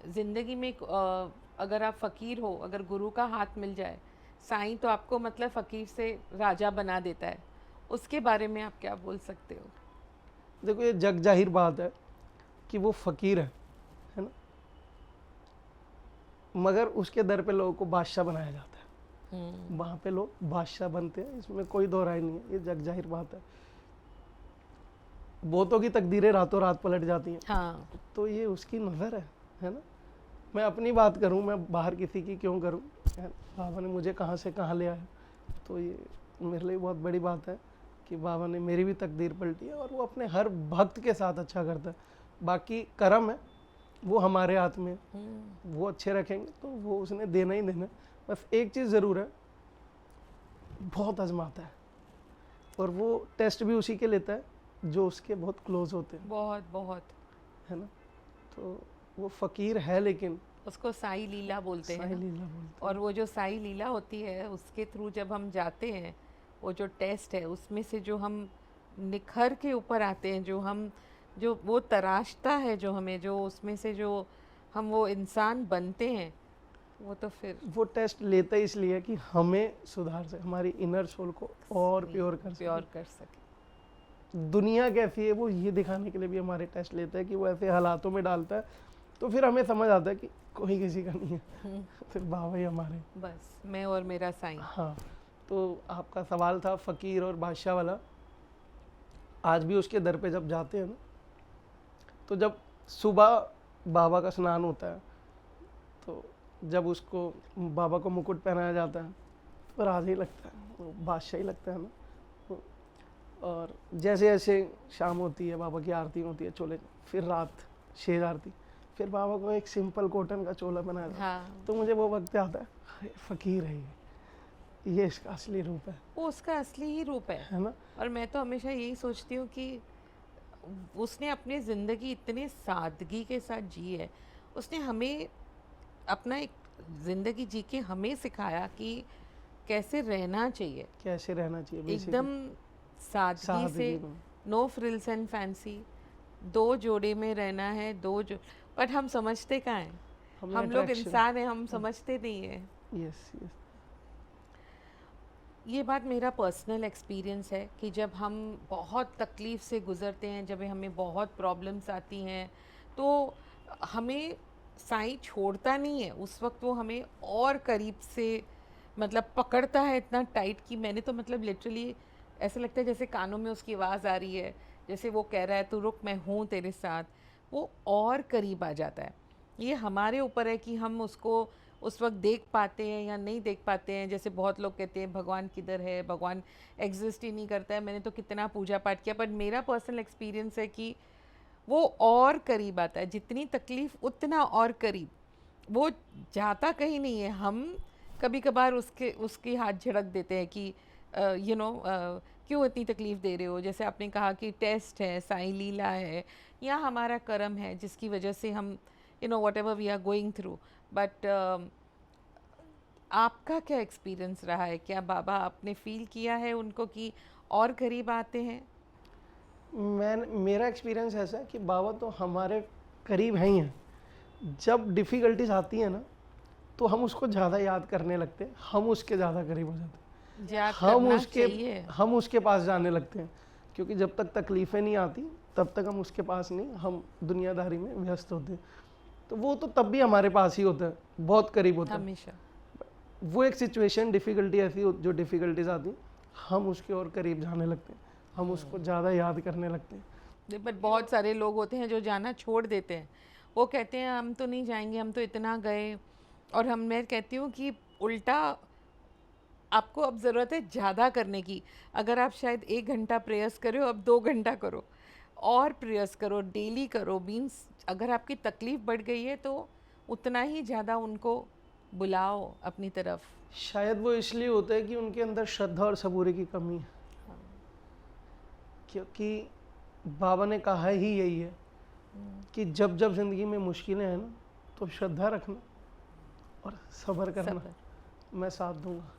ज़िंदगी में अगर आप फ़कीर हो, अगर गुरु का हाथ मिल जाए, साईं तो आपको मतलब फ़कीर से राजा बना देता है। उसके बारे में आप क्या बोल सकते हो? देखो ये जग जाहिर बात है कि वो फ़कीर है ना, मगर उसके दर पे लोगों को बादशाह बनाया जाता है। वहाँ पे लोग बादशाह बनते हैं, इसमें कोई दो राय नहीं है, ये जग जाहिर बात है। बहुतों की तकदीरें रातों रात पलट जाती हैं। हाँ। तो ये उसकी नज़र है ना। मैं अपनी बात करूं, मैं बाहर किसी की क्यों करूं, बाबा ने मुझे कहाँ से कहाँ ले आया, तो ये मेरे लिए बहुत बड़ी बात है कि बाबा ने मेरी भी तकदीर पलटी है, और वो अपने हर भक्त के साथ अच्छा करता है। बाकी कर्म है वो हमारे हाथ में है, वो अच्छे रखेंगे तो वो उसने देना ही देना है। बस एक चीज़ ज़रूर है, बहुत आजमाता है, और वो टेस्ट भी उसी के लेता है जो उसके बहुत क्लोज होते हैं, बहुत बहुत। है ना। तो वो फ़कीर है, लेकिन उसको साई लीला बोलते हैं साई ना। लीला बोलते और वो जो साई लीला होती है, उसके थ्रू जब हम जाते हैं, वो जो टेस्ट है, उसमें से जो हम निखर के ऊपर आते हैं, जो वो तराशता है, जो हमें, जो उसमें से जो हम वो इंसान बनते हैं, वो तो फिर हैं। वो टेस्ट लेता ही इसलिए कि हमें सुधार से हमारी इनर सोल को और प्योर कर सके। प्योर कर सके। दुनिया कैसी है वो ये दिखाने के लिए भी हमारे टेस्ट लेता है कि वो ऐसे हालातों में डालता है, तो फिर हमें समझ आता है कि कोई किसी का नहीं है, फिर बाबा ही हमारे। बस मैं और मेरा साईं। हाँ, तो आपका सवाल था फ़कीर और बादशाह वाला। आज भी उसके दर पे जब जाते हैं ना, तो जब सुबह बाबा का स्नान होता है, तो जब उसको बाबा को मुकुट पहनाया जाता है, तो राज ही लगता है, वो बादशाह ही लगता है ना। और जैसे जैसे शाम होती है, बाबा की आरती होती है चोले, फिर रात शेर आरती, फिर बाबा को एक सिंपल कॉटन का चोला बनाया जाता है। हाँ, तो मुझे वो वक्त आता है, अरे फ़कीर है ये इसका असली रूप वो उसका असली ही रूप है ना। और मैं तो हमेशा यही सोचती हूँ कि उसने अपनी ज़िंदगी इतने सादगी के साथ जी है। उसने हमें अपना एक ज़िंदगी जी के हमें सिखाया कि कैसे रहना चाहिए, कैसे रहना चाहिए बेसिकली, एकदम सादगी से, सादगी में। No frills and fancy. दो जोड़े में रहना है, दो जो, बट हम समझते कहाँ हैं। हमें हम लोग अट्रैक्शन। इंसान हैं, हम समझते नहीं हैं। Yes yes. ये बात मेरा पर्सनल एक्सपीरियंस है कि जब हम बहुत तकलीफ़ से गुज़रते हैं, जब हमें बहुत प्रॉब्लम्स आती हैं, तो हमें साईं छोड़ता नहीं है। उस वक्त वो हमें और करीब से मतलब पकड़ता है इतना टाइट कि मैंने तो मतलब लिटरली ऐसा लगता है जैसे कानों में उसकी आवाज़ आ रही है, जैसे वो कह रहा है तू रुक, मैं हूँ तेरे साथ। वो और करीब आ जाता है। ये हमारे ऊपर है कि हम उसको उस वक्त देख पाते हैं या नहीं देख पाते हैं। जैसे बहुत लोग कहते हैं भगवान किधर है, भगवान एग्जिस्ट ही नहीं करता है। मैंने तो कितना पूजा पाठ किया, पर मेरा पर्सनल एक्सपीरियंस है कि वो और करीब आता है। जितनी तकलीफ़ उतना और करीब। वो जाता कहीं नहीं है। हम कभी कभार उसके हाथ झड़क देते हैं कि क्यों इतनी तकलीफ़ दे रहे हो। जैसे आपने कहा कि टेस्ट है, साईं लीला है, या हमारा कर्म है जिसकी वजह से हम whatever we are going through. But आपका क्या एक्सपीरियंस रहा है? क्या बाबा आपने फील किया है उनको कि और करीब आते हैं? मेरा एक्सपीरियंस ऐसा है कि बाबा तो हमारे करीब हैं ही हैं। जब डिफ़िकल्टीज आती है ना, तो हम उसको ज़्यादा याद करने लगते हैं, हम उसके ज़्यादा करीब हो जाते हैं, याद करना चाहिए। हम उसके पास जाने लगते हैं। क्योंकि जब तक तकलीफ़ें नहीं आती तब तक हम उसके पास नहीं, हम दुनियादारी में व्यस्त होते हैं। तो वो तो तब भी हमारे पास ही होता है, बहुत करीब होता है। हमेशा। वो एक सिचुएशन डिफ़िकल्टी ऐसी जो डिफ़िकल्टीज आती हैं, हम उसके और करीब जाने लगते हैं, हम उसको ज़्यादा याद करने लगते हैं। बट बहुत सारे लोग होते हैं जो जाना छोड़ देते हैं। वो कहते हैं हम तो नहीं जाएंगे, हम तो इतना गए। और मैं कहती हूँ कि उल्टा आपको अब ज़रूरत है ज़्यादा करने की। अगर आप शायद 1 घंटा प्रेयर्स करो, अब 2 घंटा करो और प्रेयर्स करो, डेली करो। मीन्स अगर आपकी तकलीफ़ बढ़ गई है तो उतना ही ज़्यादा उनको बुलाओ अपनी तरफ। शायद वो इसलिए होता है कि उनके अंदर श्रद्धा और सबूरी की कमी है, क्योंकि बाबा ने कहा ही यही है कि जब जब ज़िंदगी में मुश्किलें हैं ना, तो श्रद्धा रखना और सब्र करना, सब्र। मैं साथ दूंगा।